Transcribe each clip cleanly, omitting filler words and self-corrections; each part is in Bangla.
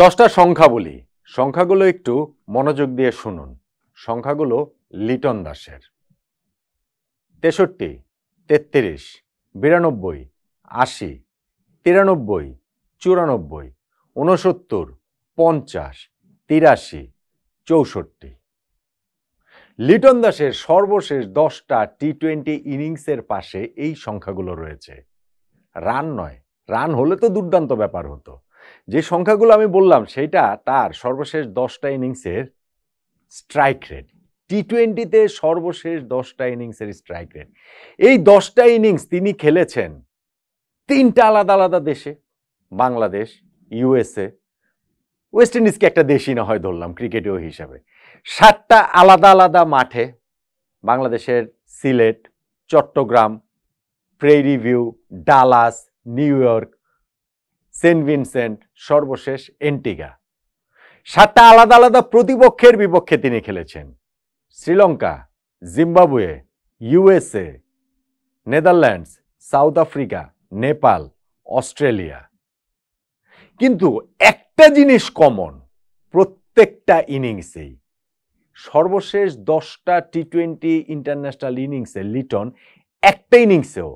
10টা সংখ্যা বলি, সংখ্যাগুলো একটু মনোযোগ দিয়ে শুনুন। সংখ্যাগুলো লিটন দাসের। 63, 33, 92, 80, 93, 94, 69, 50, 83, 64। লিটন দাসের সর্বশেষ 10টা টি-20 ইনিংসের পাশে এই সংখ্যাগুলো রয়েছে। রান নয়, রান হলে তো দুর্দান্ত ব্যাপার হতো। যে সংখ্যাগুলো আমি বললাম সেটা তার সর্বশেষ 10টা ইনিংসের স্ট্রাইক রেট। টি-20তে সর্বশেষ 10টা ইনিংসের স্ট্রাইক রেট। এই 10টা ইনিংস তিনি খেলেছেন 3টা আলাদা আলাদা দেশে, বাংলাদেশ, ইউএসএ, ওয়েস্ট ইন্ডিজকে একটা দেশই না হয় ধরলাম ক্রিকেটীয় হিসাবে। 7টা আলাদা আলাদা মাঠে, বাংলাদেশের Sylhet, Chattogram, Prairie View, Dallas, New York, Saint Vincent, সর্বশেষ এন্টিগা। 7টা আলাদা আলাদা প্রতিপক্ষের বিপক্ষে তিনি খেলেছেন। Sri Lanka, Zimbabwe, USA, Netherlands, South Africa, Nepal, Australia. কিন্তু একটা জিনিস কমন প্রত্যেকটা ইনিংসেই, সর্বশেষ 10টা টি-20 ইন্টারন্যাশনাল ইনিংসে লিটন একটা ইনিংসেও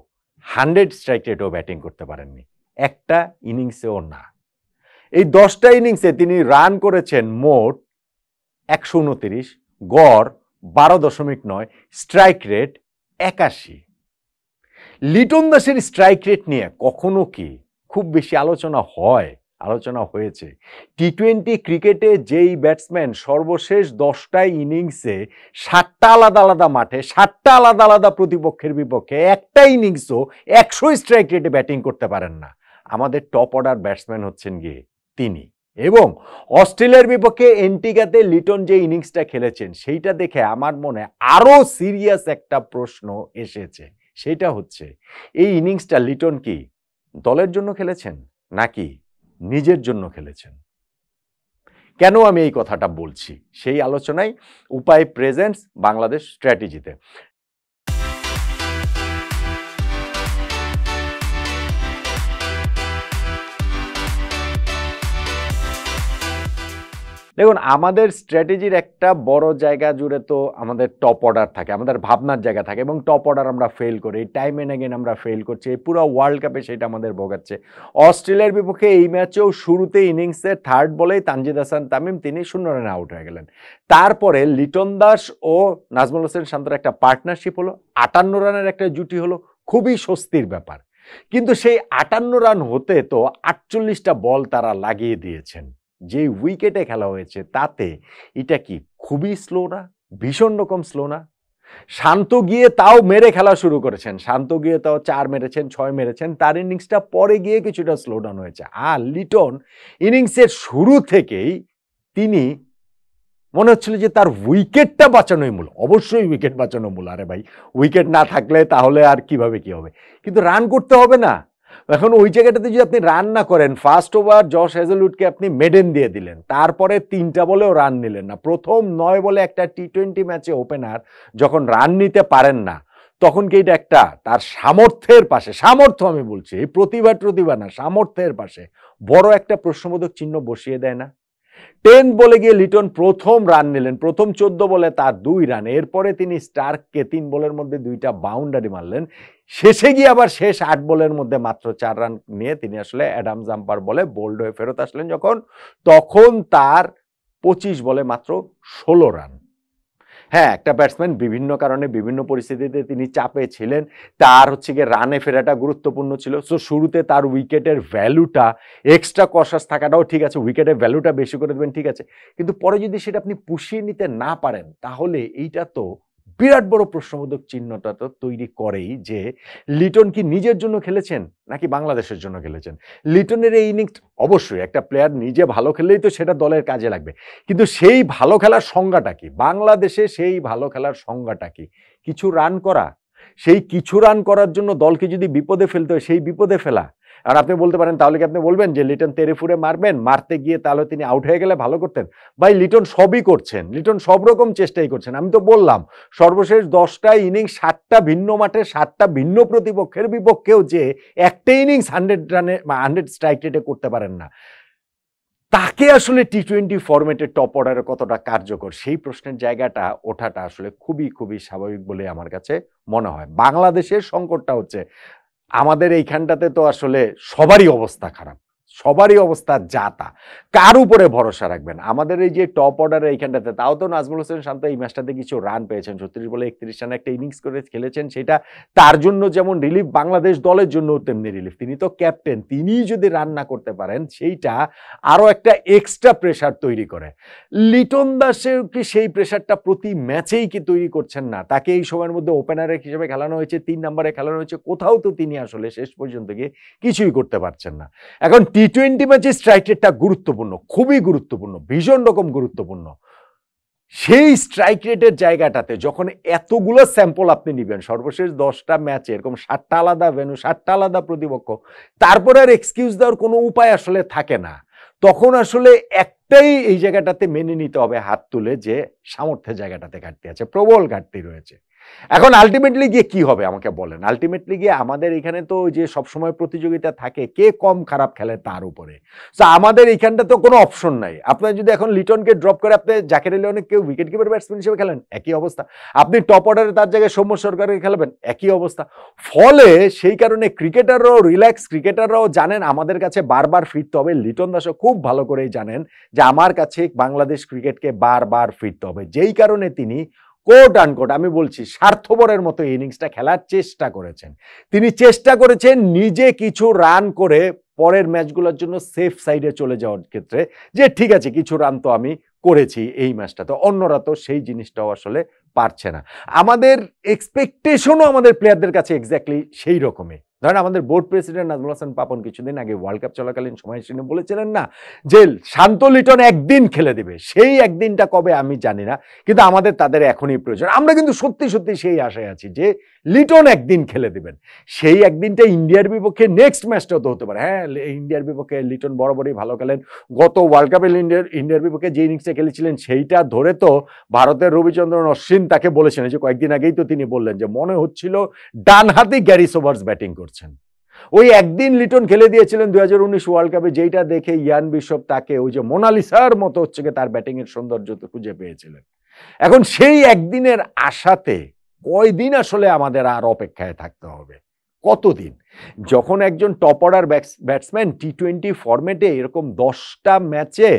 100 স্ট্রাইক রেটেও ব্যাটিং করতে পারেননি, একটা ইনিংসেও না। এই 10টা ইনিংসে তিনি রান করেছেন মোট 129, গড় 12.9, স্ট্রাইক রেট 81। লিটন দাসের স্ট্রাইক রেট নিয়ে কখনো কি খুব বেশি আলোচনা হয়? আলোচনা হয়েছে। টি-20 ক্রিকেটে যেই ব্যাটসম্যান সর্বশেষ 10টা ইনিংসে 7টা আলাদা আলাদা মাঠে, 7টা আলাদা আলাদা প্রতিপক্ষের বিপক্ষে একটা ইনিংসও 100 স্ট্রাইক রেটে ব্যাটিং করতে পারেন না, আমাদের টপ অর্ডার ব্যাটসম্যান হচ্ছেন গিয়ে তিনি। এবং অস্ট্রেলিয়ার বিপক্ষে এন্টিগাতে লিটন যে ইনিংসটা খেলেছেন সেইটা দেখে আমার মনে আরো সিরিয়াস একটা প্রশ্ন এসেছে। সেটা হচ্ছে, এই ইনিংসটা লিটন কি দলের জন্য খেলেছেন নাকি নিজের জন্য খেলেছেন? কেন আমি এই কথাটা বলছি সেই আলোচনায় উপায় প্রেজেন্টস বাংলাদেশ স্ট্র্যাটেজিতে। দেখুন, আমাদের স্ট্র্যাটেজির একটা বড় জায়গা জুড়ে তো আমাদের টপ অর্ডার থাকে, আমাদের ভাবনার জায়গা থাকে, এবং টপ অর্ডার আমরা ফেল করি, টাইম এন্ড এগেন আমরা ফেল করছি, এই পুরো ওয়ার্ল্ড কাপে সেটা আমাদের ভোগাচ্ছে। অস্ট্রেলিয়ার বিপক্ষে এই ম্যাচেও শুরুতে ইনিংসে থার্ড বলেই তানজিদ হাসান তামিম তিনি 0 রানে আউট হয়ে গেলেন। তারপরে লিটন দাস ও নাজমুল হোসেন শান্তর একটা পার্টনারশিপ হলো, 58 রানের একটা জুটি হলো, খুবই স্বস্তির ব্যাপার। কিন্তু সেই 58 রান হতে তো 48টা বল তারা লাগিয়ে দিয়েছেন। যে উইকেটে খেলা হয়েছে তাতে এটা কি খুবই স্লো না? ভীষণ রকম স্লো না? শান্ত গিয়ে তাও মেরে খেলা শুরু করেছেন, শান্ত গিয়ে তাও 4 মেরেছেন, 6 মেরেছেন, তার ইনিংসটা পরে গিয়ে কিছুটা স্লো ডাউন হয়েছে। আর লিটন ইনিংসের শুরু থেকেই তিনি মনে হচ্ছিল যে তার উইকেটটা বাঁচানোই মূল। অবশ্যই উইকেট বাঁচানো মূল, আরে ভাই উইকেট না থাকলে তাহলে আর কিভাবে কি হবে, কিন্তু রান করতে হবে না। এখন ওই জায়গাটাতে যদি আপনি রান না করেন, ফার্স্ট ওভার জশ হ্যাজেলউডকে আপনি মেডেন দিয়ে দিলেন, তারপরে 3টা বলেও রান নিলেন না। প্রথম 9 বলে একটা টি-20 ম্যাচে ওপেনার যখন রান নিতে পারেন না, তখন কি এটা একটা তার সামর্থ্যের পাশে, সামর্থ্য আমি বলছি, এই প্রতিভা না, সামর্থ্যের পাশে বড় একটা প্রশ্নবোধক চিহ্ন বসিয়ে দেয় না? 10 বলে গিয়ে লিটন প্রথম রান নিলেন, প্রথম 14 বলে তার 2 রান, এরপরে তিনি স্টার্ককে 3 বলের মধ্যে 2টা বাউন্ডারি মারলেন, শেষে গিয়ে আবার শেষ 8 বলের মধ্যে মাত্র 4 রান নিয়ে তিনি আসলে অ্যাডাম জাম্পার বলে বোল্ড হয়ে ফেরত আসলেন তখন তার 25 বলে মাত্র 16 রান। হ্যাঁ, একটা ব্যাটসম্যান বিভিন্ন কারণে বিভিন্ন পরিস্থিতিতে তিনি চাপে ছিলেন, তার হচ্ছে গিয়ে রানে ফেরাটা গুরুত্বপূর্ণ ছিল। সো শুরুতে তার উইকেটের ভ্যালুটা, এক্সট্রা কশাস থাকাটাও ঠিক আছে, উইকেটের ভ্যালুটা বেশি করে দেবেন, ঠিক আছে, কিন্তু পরে যদি সেটা আপনি পুষিয়ে নিতে না পারেন, তাহলে এইটা তো বিরাট বড় প্রশ্নবোধক চিহ্নটা তো তৈরি করেই যে লিটন কি নিজের জন্য খেলেছেন নাকি বাংলাদেশের জন্য খেলেছেন। লিটনের এই ইনিংস, অবশ্যই একটা প্লেয়ার নিজে ভালো খেললেই তো সেটা দলের কাজে লাগবে, কিন্তু সেই ভালো খেলার সংজ্ঞাটা কি? বাংলাদেশে সেই ভালো খেলার সংজ্ঞাটা কি? কিছু রান করা। সেই কিছু রান করার জন্য দলকে যদি বিপদে ফেলতে হয়, সেই বিপদে ফেলা। আর আপনি বলতে পারেন, তাহলে কি আপনি বলবেন যে লিটন তেরে ফুরে মারবেন, মারতে গিয়ে তাহলে তিনি আউট হয়ে গেলে ভালো করতেন? ভাই, লিটন সবই করছেন, লিটন সব রকম চেষ্টাই করছেন। আমি তো বললাম সর্বশেষ 10টা ইনিংস 7টা ভিন্ন মাঠে 7টা ভিন্ন প্রতিপক্ষের বিপক্ষেও যে একটা ইনিংস 100 রানে 100 স্ট্রাইক রেটে করতে পারেন না, তাকে আসলে টি-20 ফরম্যাটের টপ অর্ডারে কতটা কার্যকর সেই প্রশ্নের জায়গাটা ওঠাটা আসলে খুবই, খুবই স্বাভাবিক বলে আমার কাছে মনে হয়। বাংলাদেশের সংকটটা হচ্ছে আমাদের এইখানটাতে তো আসলে সবারই অবস্থা খারাপ। সবারই অবস্থা যা তা। কার উপরে ভরসা রাখবেন? আমাদের এই যে টপ অর্ডারের এইখানটাতে তাও তো নাজমুল হোসেন শান্ত এই ম্যাচটাতে কিছু রান পেয়েছেন। ৩৬ বলে ৩১ রানে একটা ইনিংস করে খেলেছেন। সেটা তার জন্য যেমন রিলিফ, বাংলাদেশ দলের জন্যও তেমনি রিলিফ। তিনি তো ক্যাপ্টেন। তিনিই যদি রান না করতে পারেন সেইটা আরো একটা এক্সট্রা প্রেশার তৈরি করে। লিটন দাসের কি সেই প্রেশারটা প্রতি ম্যাচেই কি তৈরি করছেন না? তাকে এই সময়ের মধ্যে ওপেনার হিসেবে খেলানো হয়েছে, ৩ নম্বরে খেলানো হয়েছে। কোথাও তো তিনি আসলে শেষ পর্যন্ত গিয়ে কিছুই করতে পারছেন না। এখন টি-20 ম্যাচে স্ট্রাইক রেটটা গুরুত্বপূর্ণ, খুবই গুরুত্বপূর্ণ, ভীষণ রকম গুরুত্বপূর্ণ। সেই স্ট্রাইক রেটের জায়গাটাতে যখন এতগুলো স্যাম্পল আপনি নিবেন, সর্বশেষ 10টা ম্যাচে এরকম 7টা আলাদা ভেন্যু, 7টা আলাদা প্রতিপক্ষ, তারপরে আর এক্সকিউজ দেওয়ার কোনো উপায় আসলে থাকে না। তখন আসলে একটাই এই জায়গাটাতে মেনে নিতে হবে হাত তুলে যে সামর্থ্যের জায়গাটাতে ঘাটতি আছে, প্রবল ঘাটতি রয়েছে। এখন আল্টিমেটলি গিয়ে কি হবে আমাকে বলেন? আল্টিমেটলি গিয়ে আমাদের এখানে তো যে সবসময় প্রতিযোগিতা থাকে কে কম খারাপ খেলে তার উপরে। সো আমাদের এইখানটা তো কোনো অপশন নাই। আপনার যদি এখন লিটনকে ড্রপ করে আপনি জাকের আলী অনেক কেউ উইকেট কিপার ব্যাটসম্যান হিসেবে খেলেন, একই অবস্থা। আপনি টপ অর্ডারে তার জায়গায় সৌম্য সরকারকে খেলাবেন, একই অবস্থা। ফলে সেই কারণে ক্রিকেটাররাও রিল্যাক্স, ক্রিকেটাররাও জানেন আমাদের কাছে বারবার ফিরতে হবে। লিটন দাসও খুব ভালো করেই জানেন যে আমার কাছে বাংলাদেশ ক্রিকেটকে বারবার ফিরতে হবে। যেই কারণে তিনি কোট আনকোট আমি বলছি স্বার্থপরের মতো ইনিংসটা খেলার চেষ্টা করেছেন। তিনি চেষ্টা করেছেন নিজে কিছু রান করে পরের ম্যাচগুলোর জন্য সেফ সাইডে চলে যাওয়ার ক্ষেত্রে যে ঠিক আছে কিছু রান তো আমি করেছি এই ম্যাচটাতে, অন্যরা তো সেই জিনিসটাও আসলে পারছে না। আমাদের এক্সপেকটেশনও আমাদের প্লেয়ারদের কাছে এক্স্যাক্টলি সেই রকমই। ধরেন আমাদের বোর্ড প্রেসিডেন্ট নাজমুল হাসান পাপন কিছুদিন আগে ওয়ার্ল্ড কাপ চলাকালীন সময় তিনি বলেছিলেন না যে শান্ত লিটন একদিন খেলে দিবে, সেই একদিনটা কবে আমি জানি না, কিন্তু আমাদের তাদের এখনই প্রয়োজন। আমরা কিন্তু সত্যি সত্যি সেই আশায় আছি যে লিটন একদিন খেলে দিবেন। সেই একদিনটা ইন্ডিয়ার বিপক্ষে নেক্সট ম্যাচটাও তো হতে পারে। হ্যাঁ, ইন্ডিয়ার বিপক্ষে লিটন বরাবরই ভালো খেলেন। গত ওয়ার্ল্ড কাপে ইন্ডিয়ার বিপক্ষে যে ইনিংসটা খেলেছিলেন সেইটা ধরে তো ভারতের রবিচন্দ্রন অশ্বিন তাকে বলেছিলেন যে কয়েকদিন আগেই তো তিনি বললেন যে মনে হচ্ছিল ডানহাতি গ্যারি সোবার্স ব্যাটিং করছেন। ওই একদিন লিটন খেলে দিয়েছিলেন 2019 ওয়ার্ল্ড কাপে, যেটা দেখে ইয়ান বিশপ তাকে ওই যে মোনালিসার মতো হচ্ছে তার ব্যাটিং এর সৌন্দর্য খুঁজে পেয়েছিলেন। এখন সেই একদিনের আশাতে কয়দিন আসলে আমাদের আর অপেক্ষায় থাকতে হবে? কতদিন? যখন একজন টপ অর্ডার ব্যাটসম্যান টি-20 ফরম্যাটে এরকম 10টা ম্যাচে,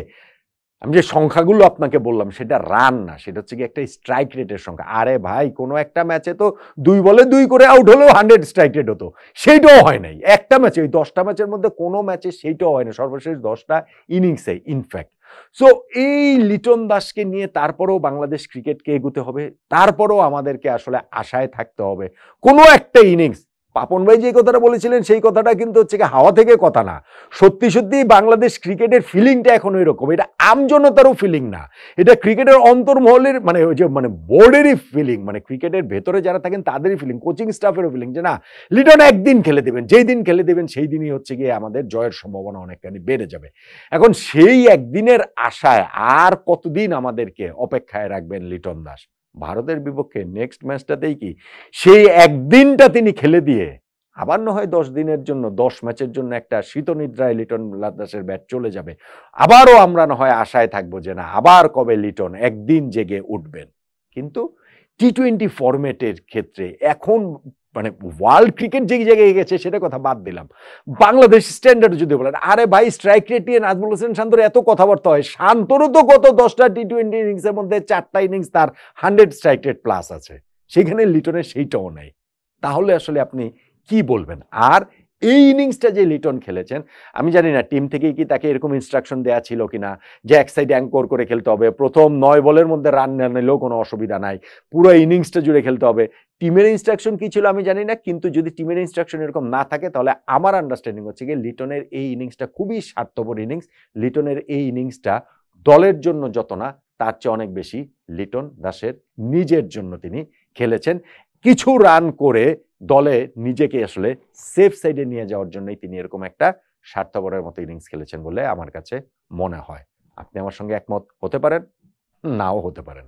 আমি যে সংখ্যাগুলো আপনাকে বললাম সেটা রান না, সেটা হচ্ছে কি একটা স্ট্রাইক রেটের সংখ্যা। আরে ভাই, কোনো একটা ম্যাচে তো 2 বলে 2 করে আউট হলেও 100 স্ট্রাইক রেট হতো, সেইটাও হয় নাই একটা ম্যাচে। ওই 10টা ম্যাচের মধ্যে কোনো ম্যাচে সেইটাও হয় না, সর্বশেষ 10টা ইনিংসে ইনফ্যাক্ট। সো এই লিটন দাসকে নিয়ে তারপরেও বাংলাদেশ ক্রিকেটকে এগুতে হবে, তারপরেও আমাদেরকে আসলে আশায় থাকতে হবে কোনো একটা ইনিংস। পাপন ভাই যে কথাটা বলেছিলেন সেই কথাটা কিন্তু হচ্ছে হাওয়া থেকে কথা না, সত্যি সত্যি বাংলাদেশ ক্রিকেটের ফিলিংটা এখন ওইরকম। এটা আমজনতারও ফিলিং না, এটা ক্রিকেটের অন্তর্মহলের মানে ওই যে মানে বোর্ডেরই ফিলিং, মানে ক্রিকেটের ভেতরে যারা থাকেন তাদেরই ফিলিং, কোচিং স্টাফেরও ফিলিং যে না লিটন একদিন খেলে দেবেন, যেই দিন খেলে দেবেন সেই দিনই হচ্ছে গিয়ে আমাদের জয়ের সম্ভাবনা অনেকখানি বেড়ে যাবে। এখন সেই একদিনের আশায় আর কতদিন আমাদেরকে অপেক্ষায় রাখবেন লিটন দাস? ভারতের বিপক্ষে নেক্সট ম্যাচটাতেই কি সেই একদিনটা তিনি খেলে দিয়ে আবার না হয় 10 দিনের জন্য 10 ম্যাচের জন্য একটা শীতনিদ্রায় লিটন দাসের ব্যাট চলে যাবে, আবারও আমরা না হয় আশায় থাকবো যে না আবার কবে লিটন একদিন জেগে উঠবেন। কিন্তু টি-20 ফরম্যাটের ক্ষেত্রে এখন মানে ওয়ার্ল্ড ক্রিকেট যে জায়গায় গেছে সেটা কথা বাদ দিলাম, বাংলাদেশ স্ট্যান্ডার্ড যদি বলেন, আরে ভাই স্ট্রাইক রেট নিয়ে নাজমুল হোসেন শান্তর এত কথাবার্তা হয়, শান্তরও তো গত 10টা টি-20 ইনিংসের মধ্যে 4টা ইনিংস তার 100 স্ট্রাইক রেট প্লাস আছে, সেখানে লিটনের সেইটাও নাই। তাহলে আসলে আপনি কি বলবেন? আর এই ইনিংসটা যে লিটন খেলেছেন, আমি জানি না টিম থেকেই কি তাকে এরকম ইনস্ট্রাকশন দেওয়া ছিল কিনা যে এক সাইড অ্যাঙ্কর করে খেলতে হবে, প্রথম 9 বলের মধ্যে রান না নিলেও কোনো অসুবিধা নাই, পুরো ইনিংসটা জুড়ে খেলতে হবে। টিমের ইনস্ট্রাকশন কি ছিল আমি জানি না, কিন্তু যদি টিমের ইনস্ট্রাকশন এরকম না থাকে তাহলে আমার আন্ডারস্ট্যান্ডিং হচ্ছে গিয়ে লিটনের এই ইনিংসটা খুবই স্বার্থপর ইনিংস। লিটনের এই ইনিংসটা দলের জন্য যত না তার চেয়ে অনেক বেশি লিটন দাসের নিজের জন্য তিনি খেলেছেন। কিছু রান করে দলে নিজেকে আসলে সেফ সাইডে নিয়ে যাওয়ার জন্যই তিনি এরকম একটা স্বার্থপরের মতো ইনিংস খেলেছেন বলে আমার কাছে মনে হয়। আপনি আমার সঙ্গে একমত হতে পারেন, নাও হতে পারেন।